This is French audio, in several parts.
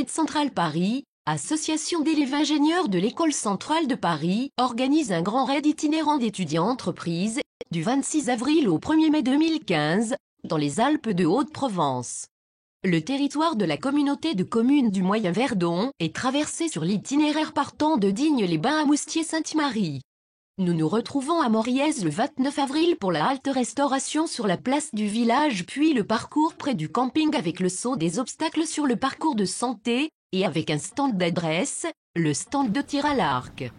Raid Central Paris, association d'élèves ingénieurs de l'École centrale de Paris, organise un grand raid itinérant d'étudiants entreprises, du 26 avril au 1er mai 2015, dans les Alpes de Haute-Provence. Le territoire de la communauté de communes du Moyen Verdon est traversé sur l'itinéraire partant de Digne-les-Bains à Moustier-Sainte-Marie. Nous nous retrouvons à Moriez le 29 avril pour la halte restauration sur la place du village, puis le parcours près du camping avec le saut des obstacles sur le parcours de santé, et avec un stand d'adresse, le stand de tir à l'arc.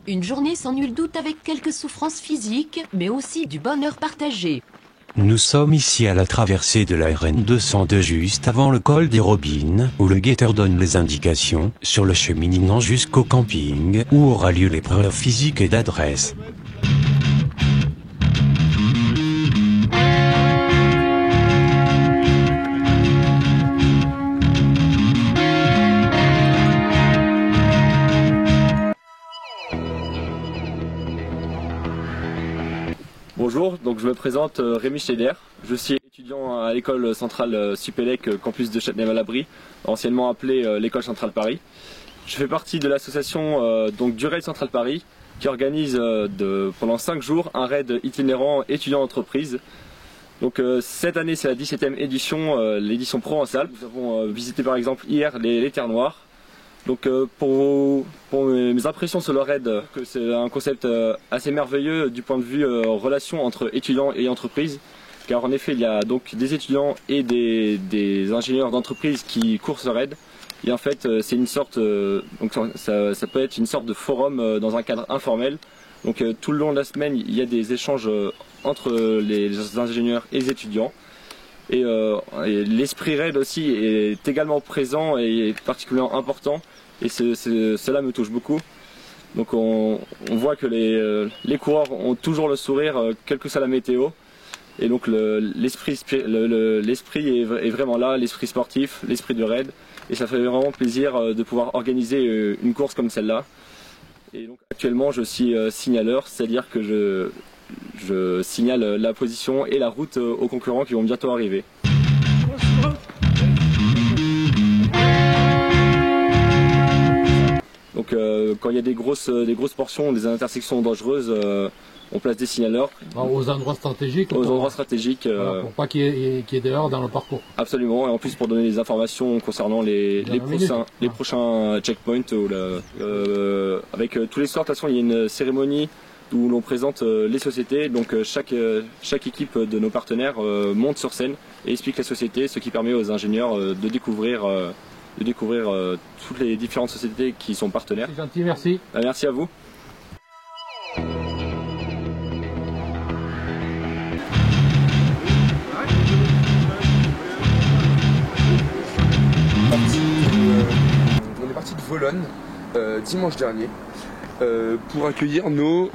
Une journée sans nul doute avec quelques souffrances physiques, mais aussi du bonheur partagé. Nous sommes ici à la traversée de la RN 202 juste avant le col des Robines, où le guetteur donne les indications sur le cheminement jusqu'au camping, où aura lieu l'épreuve physique et d'adresse. Bonjour, donc je me présente Rémi Schneider. Je suis étudiant à l'école centrale Supélec, campus de Châtenay-Malabry, anciennement appelée l'école centrale Paris. Je fais partie de l'association du Raid Central Paris, qui organise pendant 5 jours un raid itinérant étudiant-entreprise. Donc cette année c'est la 17e édition, l'édition provençale. Nous avons visité par exemple hier les Terres Noires. Donc pour mes impressions sur le raid, que c'est un concept assez merveilleux du point de vue relation entre étudiants et entreprises, car en effet il y a donc des étudiants et des ingénieurs d'entreprise qui courent ce raid, et en fait c'est une sorte, donc ça peut être une sorte de forum dans un cadre informel. Donc tout le long de la semaine il y a des échanges entre les ingénieurs et les étudiants. Et l'esprit raid aussi est également présent et est particulièrement important, et cela me touche beaucoup. Donc on voit que les coureurs ont toujours le sourire, quelle que soit la météo, et donc l'esprit est vraiment là, l'esprit sportif, l'esprit de raid, et ça fait vraiment plaisir de pouvoir organiser une course comme celle-là. Et donc actuellement je suis signaleur, c'est-à-dire que je signale la position et la route aux concurrents qui vont bientôt arriver. Donc quand il y a des grosses portions, des intersections dangereuses, on place des signaleurs. Aux endroits stratégiques. Aux endroits stratégiques. Voilà, pour pas qu'il y ait d'erreurs dans le parcours. Absolument, et en plus pour donner des informations concernant les prochains checkpoints. Avec tous les soirs, de toute façon il y a une cérémonie où l'on présente les sociétés. Donc chaque équipe de nos partenaires monte sur scène et explique la société, ce qui permet aux ingénieurs de découvrir toutes les différentes sociétés qui sont partenaires. C'est gentil, merci. Merci à vous. On est parti de Vologne dimanche dernier pour accueillir nos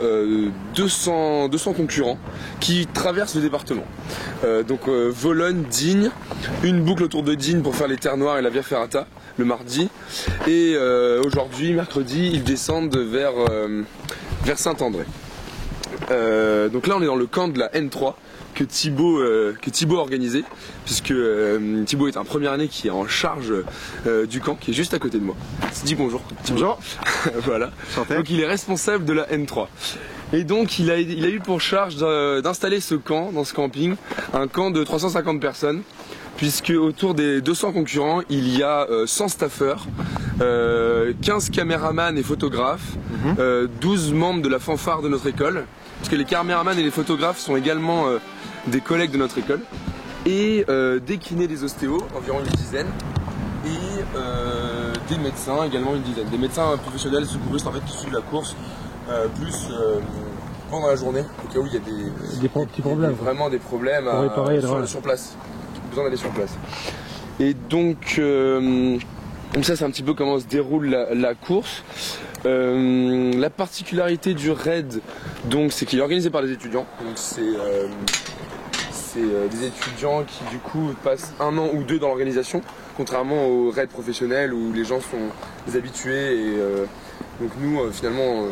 200 concurrents qui traversent le département. Donc Vologne, Digne, une boucle autour de Digne pour faire les Terres Noires et la Via Ferrata le mardi, et aujourd'hui, mercredi, ils descendent vers Saint-André. Donc là on est dans le camp de la N3 que Thibaut a organisé, puisque Thibaut est un première année qui est en charge du camp, qui est juste à côté de moi. Dis bonjour. Bonjour. Voilà. Santé. Donc il est responsable de la N3. Et donc il a eu pour charge d'installer ce camp, dans ce camping, un camp de 350 personnes, puisque autour des 200 concurrents, il y a 100 staffeurs, 15 caméramans et photographes, 12 membres de la fanfare de notre école, parce que les caméramans et les photographes sont également des collègues de notre école, et des kinés, des ostéos, environ une dizaine, et des médecins, également une dizaine. Des médecins professionnels, secouristes en fait, qui suivent la course, plus pendant la journée, au cas où il y a des petits problèmes. Vraiment des problèmes sur place. Besoin d'aller sur place. Et donc ça c'est un petit peu comment se déroule la course. La particularité du raid, donc, c'est qu'il est organisé par des étudiants. Donc c'est des étudiants qui du coup passent 1 an ou 2 dans l'organisation, contrairement au raid professionnel où les gens sont des habitués, et donc nous finalement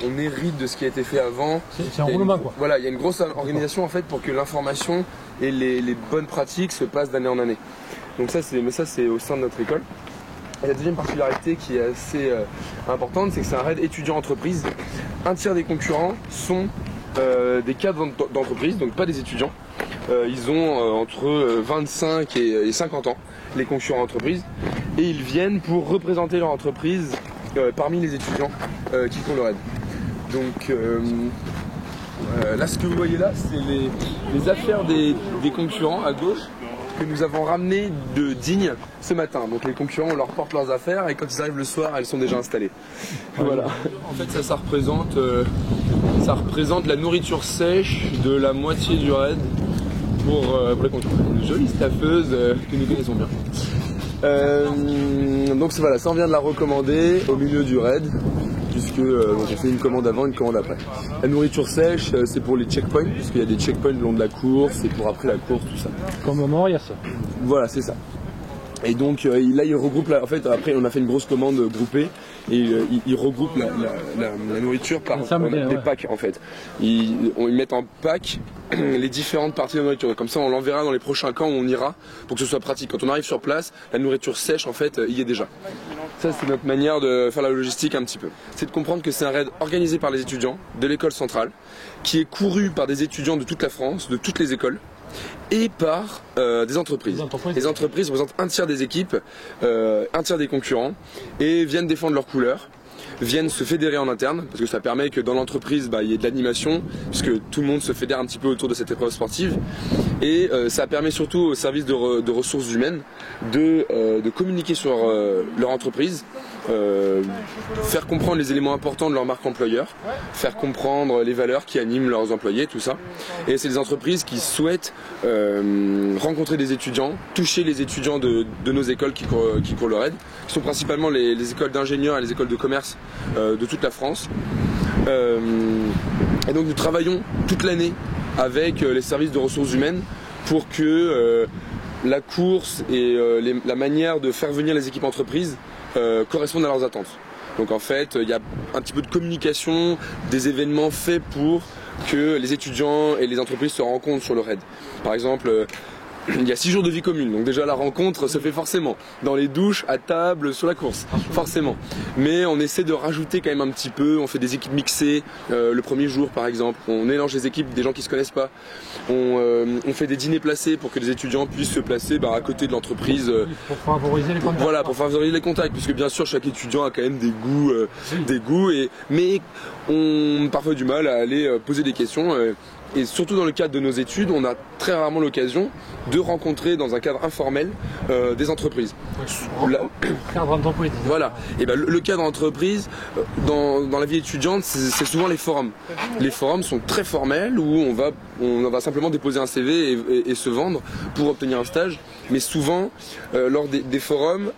on hérite de ce qui a été fait avant. C'est un roulement quoi. Voilà, il y a une grosse organisation en fait pour que l'information et les bonnes pratiques se passent d'année en année. Donc ça c'est au sein de notre école. Et la deuxième particularité qui est assez importante, c'est que c'est un raid étudiant-entreprise. Un tiers des concurrents sont des cadres d'entreprise, donc pas des étudiants. Ils ont entre 25 et 50 ans, les concurrents entreprises, et ils viennent pour représenter leur entreprise parmi les étudiants qui font le raid. Donc là, ce que vous voyez là, c'est les affaires des concurrents à gauche que nous avons ramenées de Digne ce matin. Donc les concurrents, on leur porte leurs affaires et quand ils arrivent le soir, elles sont déjà installées. Voilà. En fait, ça représente la nourriture sèche de la moitié du raid pour les concurrents. Une jolie staffeuse que nous connaissons bien. Donc voilà, ça on vient de la recommander au milieu du raid, puisque on fait une commande avant, une commande après. La nourriture sèche, c'est pour les checkpoints, puisqu'il y a des checkpoints le long de la course, et pour après la course, tout ça. Comme au Mort, il y a ça. Voilà, c'est ça. Et donc là, il regroupe, en fait, après on a fait une grosse commande groupée, et il regroupe la nourriture par des packs en fait. Ils mettent en pack les différentes parties de la nourriture. Comme ça, on l'enverra dans les prochains camps où on ira pour que ce soit pratique. Quand on arrive sur place, la nourriture sèche, en fait, y est déjà. Ça, c'est notre manière de faire la logistique un petit peu. C'est de comprendre que c'est un raid organisé par les étudiants de l'école centrale, qui est couru par des étudiants de toute la France, de toutes les écoles, et par des entreprises. Les entreprises représentent un tiers des équipes, un tiers des concurrents, et viennent défendre leurs couleurs, viennent se fédérer en interne, parce que ça permet que dans l'entreprise, il y ait de l'animation, puisque tout le monde se fédère un petit peu autour de cette épreuve sportive, et ça permet surtout au service de ressources humaines de communiquer sur leur entreprise, faire comprendre les éléments importants de leur marque employeur, faire comprendre les valeurs qui animent leurs employés, tout ça. Et c'est des entreprises qui souhaitent rencontrer des étudiants, toucher les étudiants de nos écoles qui courent le raid, qui sont principalement les écoles d'ingénieurs et les écoles de commerce de toute la France. Et donc nous travaillons toute l'année avec les services de ressources humaines pour que la course et la manière de faire venir les équipes entreprises correspondent à leurs attentes. Donc en fait, il y a un petit peu de communication, des événements faits pour que les étudiants et les entreprises se rencontrent sur le raid. Par exemple, il y a 6 jours de vie commune, donc déjà la rencontre se fait forcément, dans les douches, à table, sur la course, forcément. Mais on essaie de rajouter quand même un petit peu, on fait des équipes mixées, le premier jour par exemple, on mélange les équipes des gens qui se connaissent pas, on fait des dîners placés pour que les étudiants puissent se placer à côté de l'entreprise. Pour favoriser les contacts. Voilà, pour favoriser les contacts, puisque bien sûr chaque étudiant a quand même des goûts, mais on a parfois du mal à aller poser des questions. Et surtout dans le cadre de nos études, on a très rarement l'occasion de rencontrer dans un cadre informel des entreprises. Cadre entreprise. Voilà. Et le cadre entreprise, dans la vie étudiante, c'est souvent les forums. Les forums sont très formels où on va simplement déposer un CV et se vendre pour obtenir un stage. Mais souvent, lors des forums,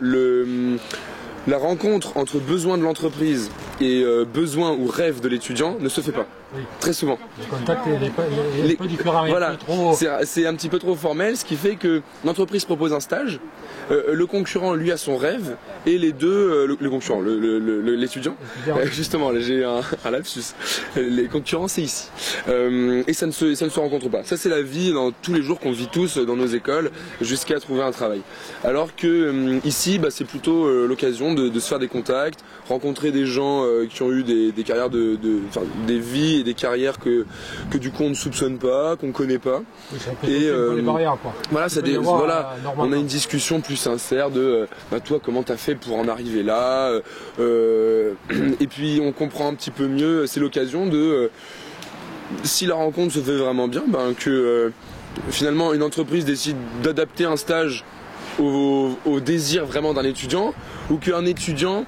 la rencontre entre besoin de l'entreprise et besoin ou rêve de l'étudiant ne se fait pas. Oui. Très souvent. Le contact est un peu différent. Voilà, c'est un petit peu trop formel, ce qui fait que l'entreprise propose un stage, le concurrent lui a son rêve, et les deux, le concurrent, l'étudiant, justement, j'ai un lapsus, les concurrents c'est ici. Et ça ne se rencontre pas. Ça c'est la vie dans tous les jours qu'on vit tous dans nos écoles, jusqu'à trouver un travail. Alors que ici, c'est plutôt l'occasion de se faire des contacts, rencontrer des gens qui ont eu des carrières des vies et des carrières que du coup on ne soupçonne pas, qu'on ne connaît pas. Oui, et les barrières, quoi. Voilà, on a une discussion plus sincère de toi comment t'as fait pour en arriver là, et puis on comprend un petit peu mieux. C'est l'occasion de si la rencontre se fait vraiment bien, que finalement une entreprise décide d'adapter un stage au désir vraiment d'un étudiant, ou qu'un étudiant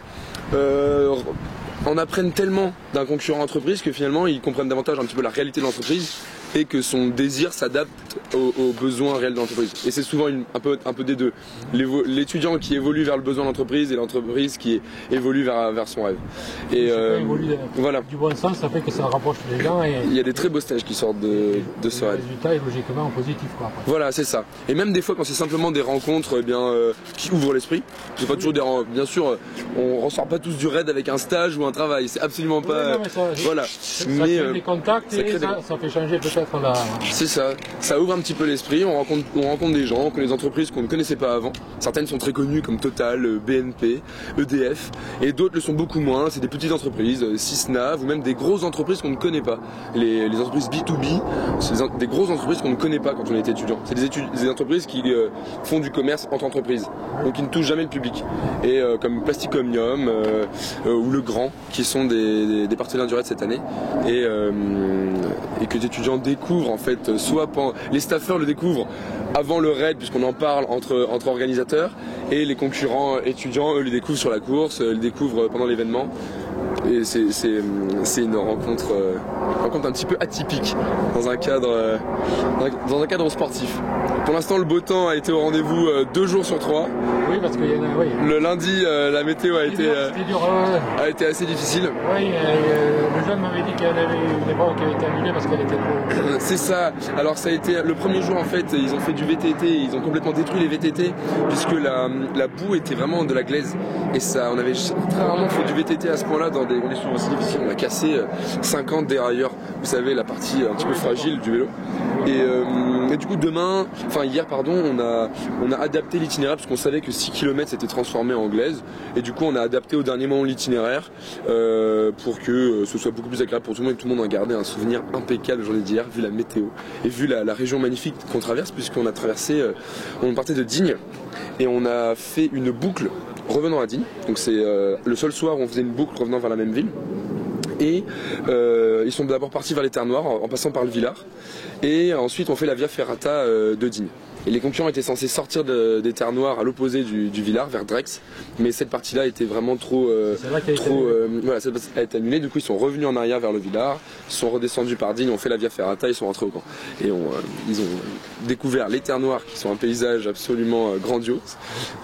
en apprenne tellement d'un concurrent entreprise que finalement ils comprennent davantage un petit peu la réalité de l'entreprise et que son désir s'adapte aux besoins réels de l'entreprise. Et c'est souvent un peu des deux. L'étudiant qui évolue vers le besoin de l'entreprise et l'entreprise qui évolue vers son rêve. Et voilà. Du bon sens, ça fait que ça rapproche les gens. Et il y a des très beaux stages qui sortent de ce rêve. Le résultat est logiquement positif, quoi. Après. Voilà, c'est ça. Et même des fois quand c'est simplement des rencontres qui ouvrent l'esprit, c'est pas toujours bien sûr, on ressort pas tous du raid avec un stage ou un travail, c'est absolument pas. Oui, non, mais ça, voilà. Ça crée des contacts et ça fait changer peut-être peut-être la... C'est ça, ça ouvre un petit peu l'esprit, on rencontre des gens, on connaît des entreprises qu'on ne connaissait pas avant. Certaines sont très connues comme Total, BNP, EDF, et d'autres le sont beaucoup moins, c'est des petites entreprises, Sysnav, ou même des grosses entreprises qu'on ne connaît pas. Les entreprises B2B, c'est des grosses entreprises qu'on ne connaît pas quand on est étudiant. C'est des entreprises qui font du commerce entre entreprises, donc qui ne touchent jamais le public. Et comme Plastic Omnium ou Le Grand, qui sont des partenaires du RAID cette année, et que les étudiants découvrent en fait, soit les staffeurs le découvrent avant le RAID puisqu'on en parle entre organisateurs, et les concurrents étudiants eux le découvrent sur la course, le découvrent pendant l'événement. Et c'est une rencontre un petit peu atypique dans un cadre sportif. Pour l'instant, le beau temps a été au rendez-vous 2 jours sur 3. Oui, parce qu'il y en a, oui. Le lundi, la météo a été assez difficile. Oui, le jeune m'avait dit qu'il y en avait une épreuve qui avait été annulée parce qu'elle était trop... C'est ça. Alors ça a été le premier jour en fait, ils ont fait du VTT, ils ont complètement détruit les VTT puisque la boue était vraiment de la glaise. Et ça, on avait très rarement fait du VTT à ce point-là dans des conditions aussi difficiles. On a cassé 50 dérailleurs, vous savez, la partie un petit peu fragile du vélo. Et du coup hier on a adapté l'itinéraire parce qu'on savait que 6 km s'était transformé en glaise. Et du coup on a adapté au dernier moment l'itinéraire pour que ce soit beaucoup plus agréable pour tout le monde et que tout le monde en gardait un souvenir impeccable la journée d'hier, vu la météo et vu la région magnifique qu'on traverse, puisqu'on a traversé, on partait de Digne et on a fait une boucle revenant à Digne. Donc c'est le seul soir où on faisait une boucle revenant vers la même ville. Et ils sont d'abord partis vers les Terres Noires en passant par le Villard. Et ensuite on fait la Via Ferrata de Digne. Et les concurrents étaient censés sortir des Terres Noires à l'opposé du Villard, vers Drex. Mais cette partie-là était vraiment trop... voilà, cette partie a été annulée. Du coup ils sont revenus en arrière vers le Villard, ils sont redescendus par Digne, ont fait la Via Ferrata, ils sont rentrés au camp. Et ils ont découvert les Terres Noires qui sont un paysage absolument grandiose.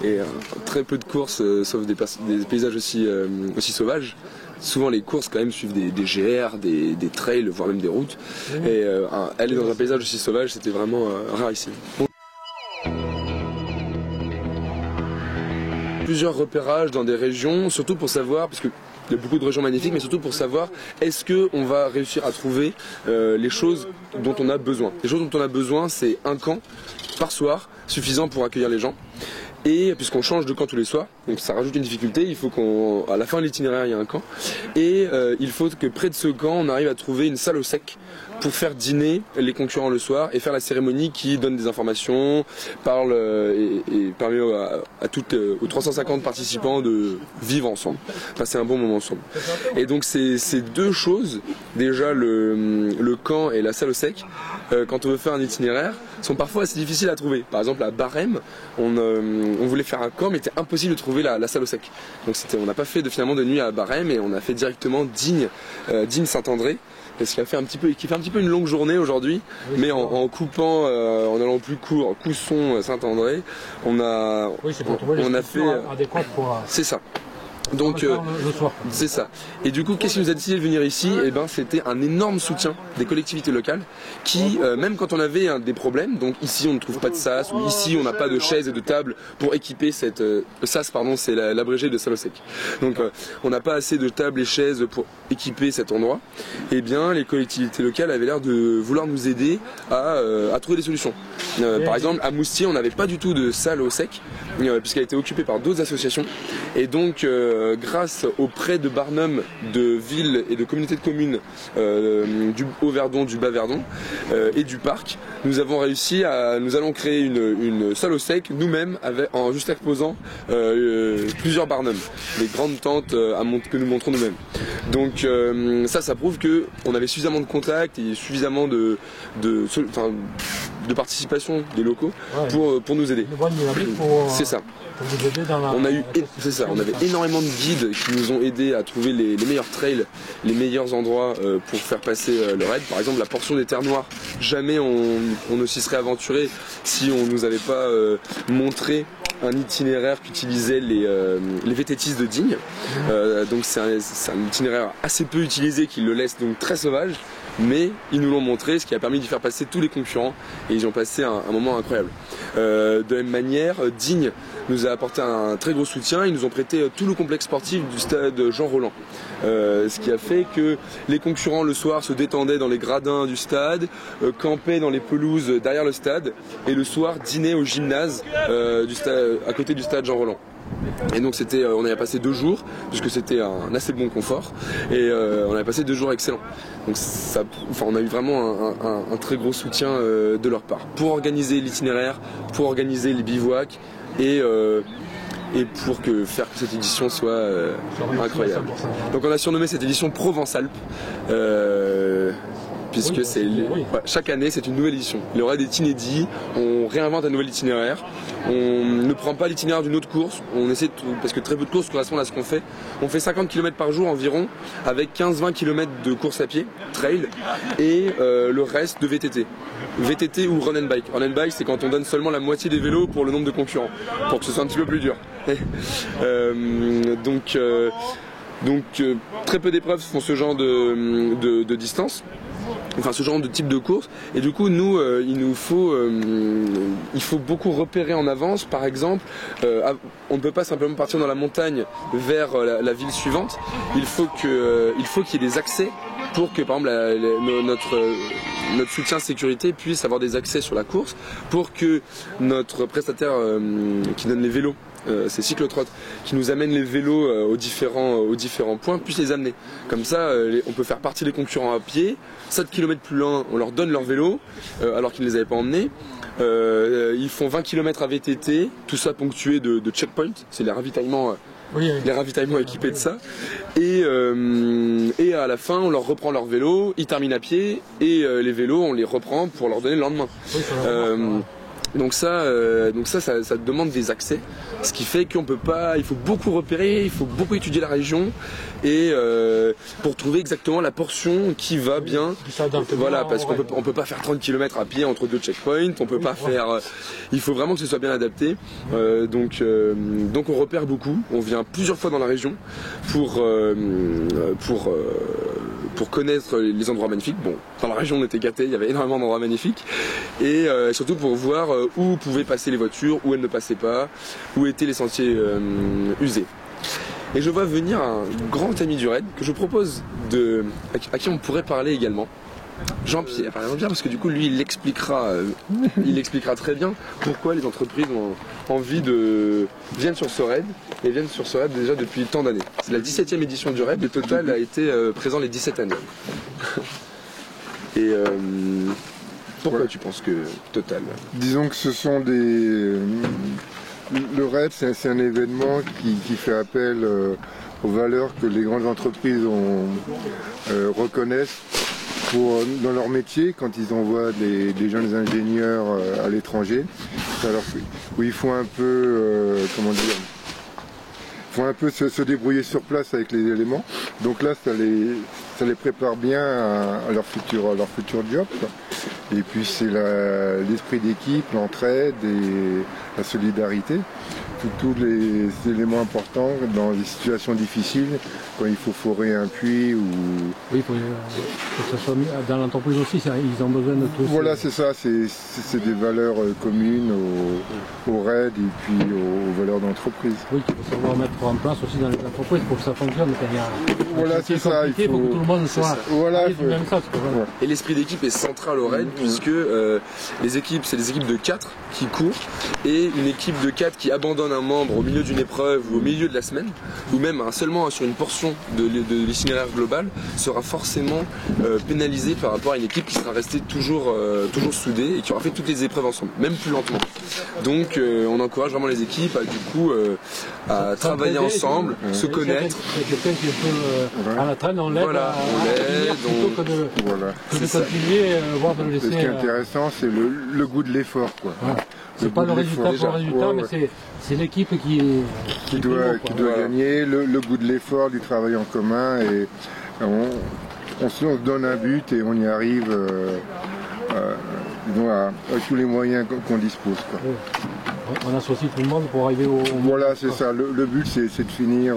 Et très peu de courses, sauf des paysages aussi sauvages. Souvent les courses quand même suivent des GR, des trails, voire même des routes. Et aller dans un paysage aussi sauvage, c'était vraiment rarissime. Plusieurs repérages dans des régions, surtout pour savoir, parce qu'il y a beaucoup de régions magnifiques, mais surtout pour savoir est-ce qu'on va réussir à trouver les choses dont on a besoin. Les choses dont on a besoin, c'est un camp par soir, suffisant pour accueillir les gens. Et puisqu'on change de camp tous les soirs, donc ça rajoute une difficulté, il faut qu'à la fin de l'itinéraire il y a un camp. Et il faut que près de ce camp on arrive à trouver une salle au sec pour faire dîner les concurrents le soir et faire la cérémonie qui donne des informations, parle et permet aux 350 participants de vivre ensemble, passer un bon moment ensemble. Et donc ces deux choses, déjà le camp et la salle au sec, quand on veut faire un itinéraire, sont parfois assez difficiles à trouver. Par exemple à Barème, on voulait faire un camp mais c'était impossible de trouver la salle au sec. Donc on n'a pas fait finalement de nuit à Barème et on a fait directement Digne-Saint-André. Ce qui fait un petit peu une longue journée aujourd'hui, oui, mais en coupant, en allant plus court, Cousson, Saint-André, on a fait. C'est ça. Donc c'est ça. Et du coup, qu'est-ce qui nous a décidé de venir ici? Eh ben, c'était un énorme soutien des collectivités locales qui, même quand on avait des problèmes, donc ici on ne trouve pas de sas, ou ici on n'a pas de chaises et de tables pour équiper cette sas, pardon, c'est l'abrégé de salle au sec. Donc on n'a pas assez de tables et chaises pour équiper cet endroit. Eh bien, les collectivités locales avaient l'air de vouloir nous aider à trouver des solutions. Par exemple, à Moustier, on n'avait pas du tout de salle au sec, puisqu'elle était occupée par d'autres associations. Et donc, grâce aux prêts de Barnum, de villes et de communautés de communes du Haut-Verdon, du Bas-Verdon et du parc, nous allons créer une salle au sec nous-mêmes en juste exposant plusieurs Barnum, des grandes tentes que nous montrons nous-mêmes. Donc ça prouve qu'on avait suffisamment de contacts et suffisamment de participation des locaux pour nous aider. C'est ça. On avait énormément de guides qui nous ont aidés à trouver les meilleurs trails, les meilleurs endroits pour faire passer le raid. Par exemple, la portion des Terres Noires, jamais on ne s'y serait aventuré si on nous avait pas montré un itinéraire qu'utilisaient les VTTistes de Digne. Donc c'est un itinéraire assez peu utilisé qui le laisse donc très sauvage. mais ils nous l'ont montré, ce qui a permis d'y faire passer tous les concurrents et ils ont passé un moment incroyable. De la même manière, Digne nous a apporté un très gros soutien, ils nous ont prêté tout le complexe sportif du stade Jean Roland. Ce qui a fait que les concurrents le soir se détendaient dans les gradins du stade, campaient dans les pelouses derrière le stade et le soir dînaient au gymnase à côté du stade Jean Roland. Et donc on avait passé 2 jours, puisque c'était un assez bon confort, et on avait passé 2 jours excellents. Donc on a eu vraiment un très gros soutien de leur part pour organiser l'itinéraire, pour organiser les bivouacs et pour faire que cette édition soit incroyable. Donc on a surnommé cette édition Provence-Alpes. Puisque chaque année c'est une nouvelle édition. Il y aura des inédits, on réinvente un nouvel itinéraire, on ne prend pas l'itinéraire d'une autre course, on essaie parce que très peu de courses correspondent à ce qu'on fait. On fait 50 km par jour environ, avec 15-20 km de course à pied, trail, et le reste de VTT. VTT ou run and bike. Run and bike, c'est quand on donne seulement la moitié des vélos pour le nombre de concurrents, pour que ce soit un petit peu plus dur. Donc très peu d'épreuves font ce genre de distance. Enfin ce genre de type de course, et du coup nous il faut beaucoup repérer en avance. Par exemple, on ne peut pas simplement partir dans la montagne vers la ville suivante, il faut qu'il y ait des accès pour que par exemple notre soutien sécurité puisse avoir des accès sur la course, pour que notre prestataire qui donne les vélos, c'est Cyclotrot, qui nous amène les vélos aux différents points, puisse les amener. Comme ça, on peut faire partir les concurrents à pied, 7 km plus loin, on leur donne leur vélo, alors qu'ils ne les avaient pas emmenés. Ils font 20 km à VTT, tout ça ponctué de checkpoints, c'est les ravitaillements. Les ravitaillements équipés de ça, et à la fin on leur reprend leur vélo, ils terminent à pied, et les vélos on les reprend pour leur donner le lendemain. Donc ça demande des accès, ce qui fait qu'on peut pas, il faut beaucoup repérer, il faut beaucoup étudier la région et pour trouver exactement la portion qui va bien. Voilà, parce qu'on peut pas faire 30 km à pied entre 2 checkpoints, on peut pas faire. Il faut vraiment que ce soit bien adapté. Donc on repère beaucoup, on vient plusieurs fois dans la région pour connaître les endroits magnifiques. Bon, dans la région on était gâtés, il y avait énormément d'endroits magnifiques, et surtout pour voir où pouvaient passer les voitures, où elles ne passaient pas, où étaient les sentiers usés. Et je vois venir un grand ami du raid que je propose à qui on pourrait parler également. Jean-Pierre, parce que du coup lui il expliquera très bien pourquoi les entreprises ont envie viennent sur ce raid, et viennent sur ce raid déjà depuis tant d'années. C'est la 17e édition du raid, le total a été présent les 17 années. Et pourquoi tu penses que Total? Disons que ce sont des... Le raid, c'est un événement qui fait appel aux valeurs que les grandes entreprises reconnaissent dans leur métier, quand ils envoient des jeunes ingénieurs à l'étranger, où il faut un peu, se débrouiller sur place avec les éléments. Donc là, ça les prépare bien à leur futur job, quoi. Et puis c'est l'esprit d'équipe, l'entraide et la solidarité. Tous les éléments importants dans des situations difficiles, quand il faut forer un puits ou... Oui, faut que ça soit mis dans l'entreprise aussi, ils ont besoin de tout. Voilà, c'est ça, c'est des valeurs communes au RAID et puis aux valeurs d'entreprise. Oui, qu'il faut savoir mettre en place aussi dans les entreprises pour que ça fonctionne. Voilà, c'est ça. Il faut que tout le monde soit du même sens. Et l'esprit d'équipe est central au RAID, puisque les équipes, c'est des équipes de 4 qui courent, et une équipe de 4 qui abandonne un membre au milieu d'une épreuve ou au milieu de la semaine, ou même seulement sur une portion de l'itinéraire global, sera forcément pénalisée par rapport à une équipe qui sera restée toujours soudée et qui aura fait toutes les épreuves ensemble, même plus lentement. Donc on encourage vraiment les équipes à travailler ensemble, se connaître. Quelqu'un qui peut à la traîne, on l'aide plutôt que de continuer, voire de le laisser. Ce qui est intéressant, c'est le goût de l'effort, quoi. Ouais. C'est pas le résultat pour le résultat, mais c'est l'équipe qui doit gagner, le goût de l'effort, du travail en commun, et on se donne un but et on y arrive avec tous les moyens qu'on dispose, quoi. on associe tout le monde pour arriver au... Voilà, c'est ça. Le but, c'est de finir...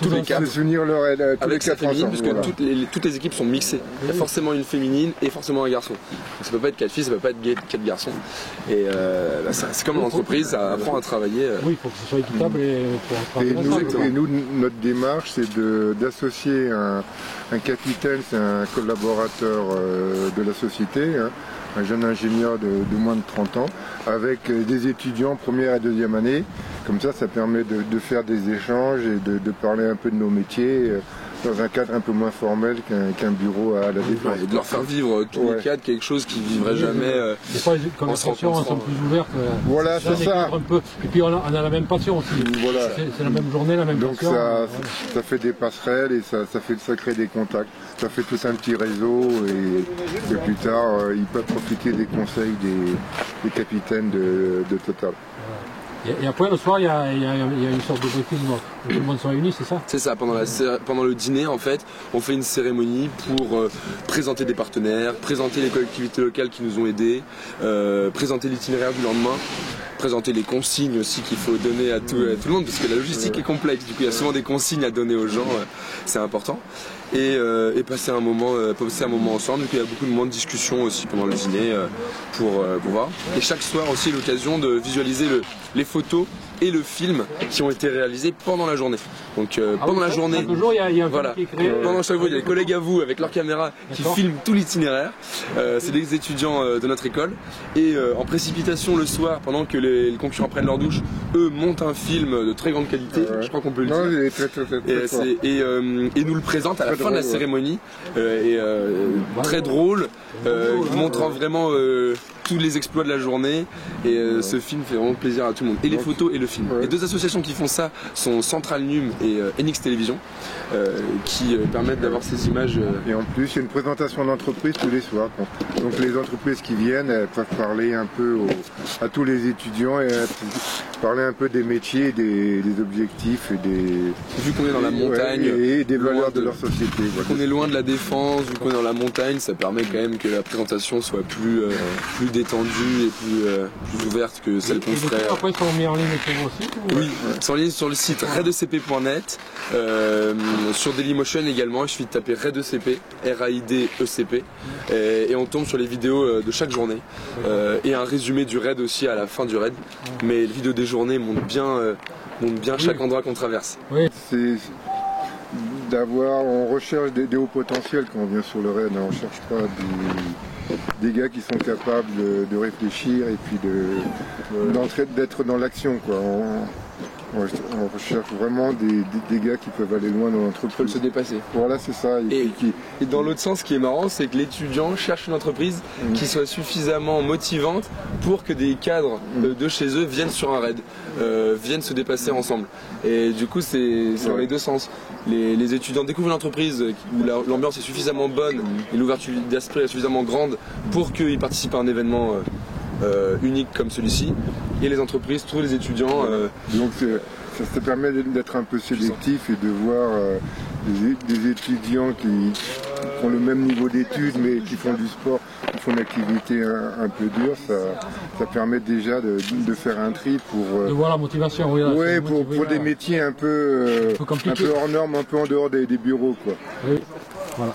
tous les quatre. De finir le raid avec cette féminine, puisque voilà. toutes les équipes sont mixées. Il y a forcément une féminine et forcément un garçon. Donc ça peut pas être 4 filles, ça peut pas être 4 garçons. Et c'est comme l'entreprise, ça apprend à travailler. Oui, il faut que ce soit équitable et nous, notre démarche, c'est d'associer un capitaine, c'est un collaborateur de la société, hein, un jeune ingénieur de moins de 30 ans, avec des étudiants première et deuxième année. Comme ça permet de faire des échanges et de parler un peu de nos métiers dans un cadre un peu moins formel qu'un bureau à la défense. Et de leur faire vivre tous les cadres quelque chose qu'ils ne vivraient jamais. Des fois, les conversations sont plus ouvertes. Voilà, c'est ça. Un peu. Et puis on a la même passion aussi. Voilà. C'est la même journée, la même passion. Donc ça fait des passerelles et ça crée des contacts. Ça fait tout un petit réseau et plus tard, ils peuvent profiter des conseils des capitaines de Total. Et après, le soir, il y a une sorte de briefing où tout le monde se réunit, c'est ça? C'est ça, pendant le dîner, en fait, on fait une cérémonie pour présenter des partenaires, présenter les collectivités locales qui nous ont aidés, présenter l'itinéraire du lendemain, présenter les consignes aussi qu'il faut donner à tout le monde, parce que la logistique est complexe, du coup il y a souvent des consignes à donner aux gens, c'est important. Et passer un moment ensemble. Donc il y a beaucoup de moments de discussion aussi pendant le dîner pour voir. Et chaque soir aussi l'occasion de visualiser les photos et le film qui ont été réalisés pendant la journée. Donc pendant la journée, chaque jour, il y a un voilà, film qui est créé. pendant chaque jour, il y a des collègues à vous avec leur caméra qui filment tout l'itinéraire. C'est des étudiants de notre école. Et en précipitation le soir, pendant que les concurrents prennent leur douche, eux montent un film de très grande qualité. Je crois qu'on peut le dire. Il est très Et nous le présentent à la fin de la cérémonie. Très drôle, montrant vraiment tous les exploits de la journée. Et ce film fait vraiment plaisir à tout le monde. Et les photos et le film. Les deux associations qui font ça sont Central Num et NX Télévision, qui permettent d'avoir ces images. Et en plus, il y a une présentation d'entreprise tous les soirs. Donc les entreprises qui viennent, elles peuvent parler un peu à tous les étudiants et parler un peu des métiers, des objectifs et vu qu'on est dans la montagne et des valeurs de leur société. Vu qu'on est loin de la défense, vu qu'on est dans la montagne, ça permet quand même que la présentation soit plus détendue et plus ouverte que celle qu'on ferait. Après, ils sont mis en ligne sur vos sites? Oui, ils sont en ligne sur le site raidecp.net, sur Dailymotion également. Il suffit de taper raidecp, R-A-I-D-E-C-P, et on tombe sur les vidéos de chaque journée et un résumé du raid aussi à la fin du raid. Mais les vidéos des journées montrent bien chaque endroit qu'on traverse. Oui. C'est on recherche des hauts potentiels quand on vient sur le raid, on ne cherche pas des gars qui sont capables de réfléchir et puis d'être dans l'action, quoi. On recherche vraiment des gars qui peuvent aller loin dans l'entreprise. Peuvent se dépasser. Voilà, c'est ça. Et dans l'autre sens, ce qui est marrant, c'est que l'étudiant cherche une entreprise qui soit suffisamment motivante pour que des cadres de chez eux viennent sur un raid, viennent se dépasser ensemble. Et du coup, c'est dans les deux sens. Les étudiants découvrent une entreprise où l'ambiance est suffisamment bonne et l'ouverture d'esprit est suffisamment grande pour qu'ils participent à un événement unique comme celui-ci. Et les entreprises trouvent les étudiants. Donc ça permet d'être un peu sélectif et de voir des étudiants qui ont le même niveau d'études mais qui font du sport, qui font une activité un peu dure. Ça permet déjà de faire un tri pour... de voir la motivation, oui. Oui, pour des métiers un peu hors normes, un peu en dehors des bureaux, quoi. Oui, voilà.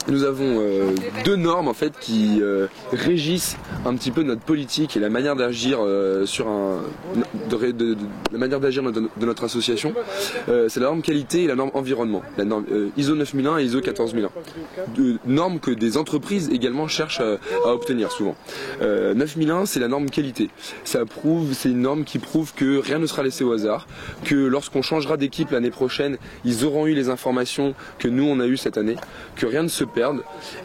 Nous avons deux normes en fait qui régissent un petit peu notre politique et la manière d'agir la manière d'agir de notre association. C'est la norme qualité et la norme environnement, la norme ISO 9001 et ISO 14001. Deux normes que des entreprises également cherchent à obtenir souvent. 9001, c'est la norme qualité. C'est une norme qui prouve que rien ne sera laissé au hasard, que lorsqu'on changera d'équipe l'année prochaine, ils auront eu les informations que nous on a eues cette année, que rien ne se perd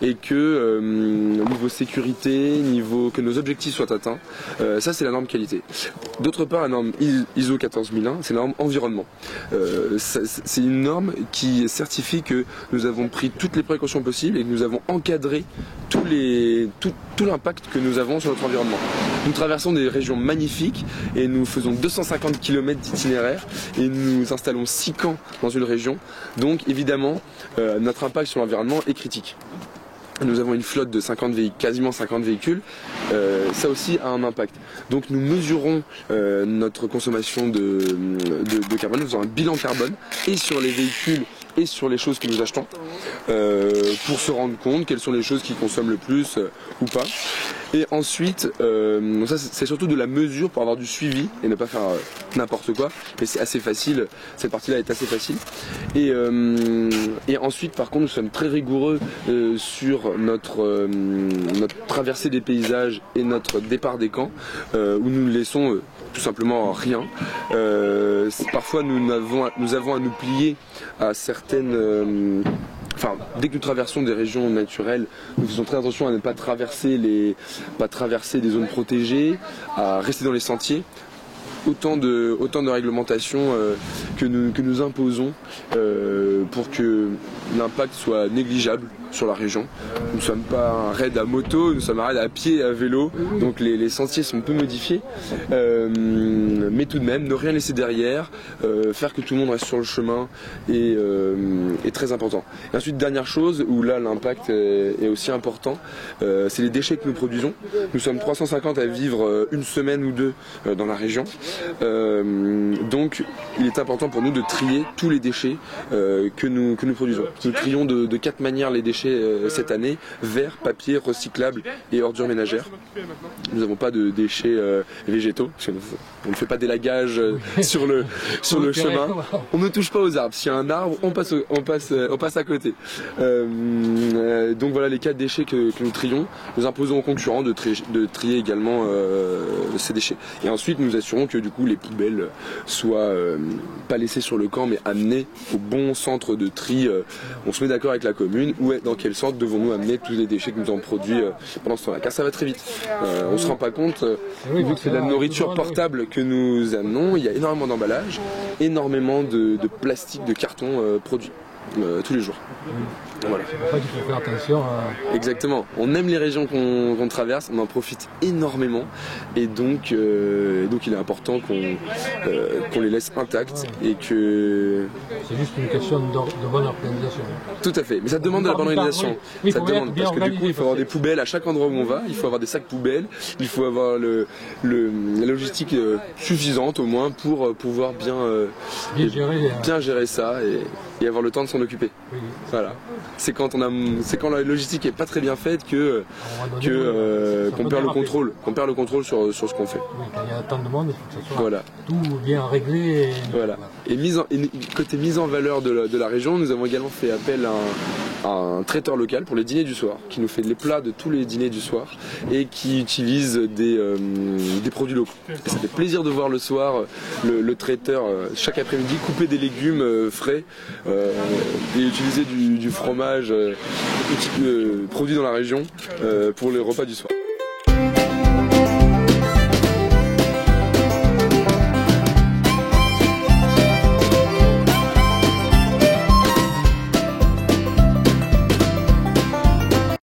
et que niveau sécurité, que nos objectifs soient atteints. Ça c'est la norme qualité. D'autre part, la norme ISO 14001, c'est la norme environnement. C'est une norme qui certifie que nous avons pris toutes les précautions possibles et que nous avons encadré tout l'impact que nous avons sur notre environnement. Nous traversons des régions magnifiques et nous faisons 250 km d'itinéraire et nous installons 6 camps dans une région. Donc évidemment, notre impact sur l'environnement est critique. Nous avons une flotte de 50 véhicules, quasiment 50 véhicules, ça aussi a un impact. Donc nous mesurons notre consommation de carbone, nous faisons un bilan carbone et sur les véhicules et sur les choses que nous achetons pour se rendre compte quelles sont les choses qui consomment le plus ou pas. Et ensuite, ça c'est surtout de la mesure pour avoir du suivi et ne pas faire n'importe quoi. Mais c'est assez facile, cette partie-là est assez facile. Et ensuite, par contre, nous sommes très rigoureux sur notre traversée des paysages et notre départ des camps, où nous ne laissons tout simplement rien. Parfois, nous avons à nous plier à certaines... Enfin, dès que nous traversons des régions naturelles, nous faisons très attention à ne pas traverser des zones protégées, à rester dans les sentiers. Autant de réglementations que nous imposons pour que l'impact soit négligeable sur la région. Nous ne sommes pas un raid à moto, nous sommes un raid à pied et à vélo, donc les sentiers sont peu modifiés, mais tout de même, ne rien laisser derrière, faire que tout le monde reste sur le chemin est très important. Et ensuite, dernière chose, où là l'impact est aussi important, c'est les déchets que nous produisons. Nous sommes 350 à vivre une semaine ou deux dans la région. Donc il est important pour nous de trier tous les déchets que nous produisons. Nous trions de 4 manières les déchets cette année: verre, papier, recyclable et ordures ménagères. Nous n'avons pas de déchets végétaux, on ne fait pas d'élagage sur le chemin. On ne touche pas aux arbres. S'il y a un arbre, on passe à côté. Donc voilà les 4 déchets que nous trions. Nous imposons aux concurrents de trier également ces déchets. Et ensuite nous assurons que du coup les poubelles soient pas laissées sur le camp mais amenées au bon centre de tri. On se met d'accord avec la commune dans quel centre devons-nous amener tous les déchets que nous avons produits pendant ce temps-là, car ça va très vite. On ne se rend pas compte, vu que c'est de la nourriture portable que nous amenons, il y a énormément d'emballages, énormément de plastique, de carton produits tous les jours. Voilà. Il faut faire attention à... Exactement. On aime les régions qu'on traverse, on en profite énormément et donc il est important qu'on les laisse intactes et que... C'est juste une question de bonne organisation. Tout à fait, mais ça demande de la bonne organisation. Oui, ça demande, parce que du coup il faut avoir des poubelles à chaque endroit où on va, il faut avoir des sacs poubelles, il faut avoir la logistique suffisante au moins pour pouvoir bien gérer ça et avoir le temps de s'en occuper. Oui. Voilà. C'est quand la logistique est pas très bien faite qu'on perd le contrôle sur ce qu'on fait. Oui, quand il y a tant de monde, il faut que ça soit voilà. tout bien réglé. Voilà. Et côté mise en valeur de la région, nous avons également fait appel à un traiteur local pour les dîners du soir, qui nous fait les plats de tous les dîners du soir et qui utilise des produits locaux. Et ça fait plaisir de voir le soir le traiteur chaque après-midi couper des légumes frais et utiliser du fromage produit dans la région pour les repas du soir.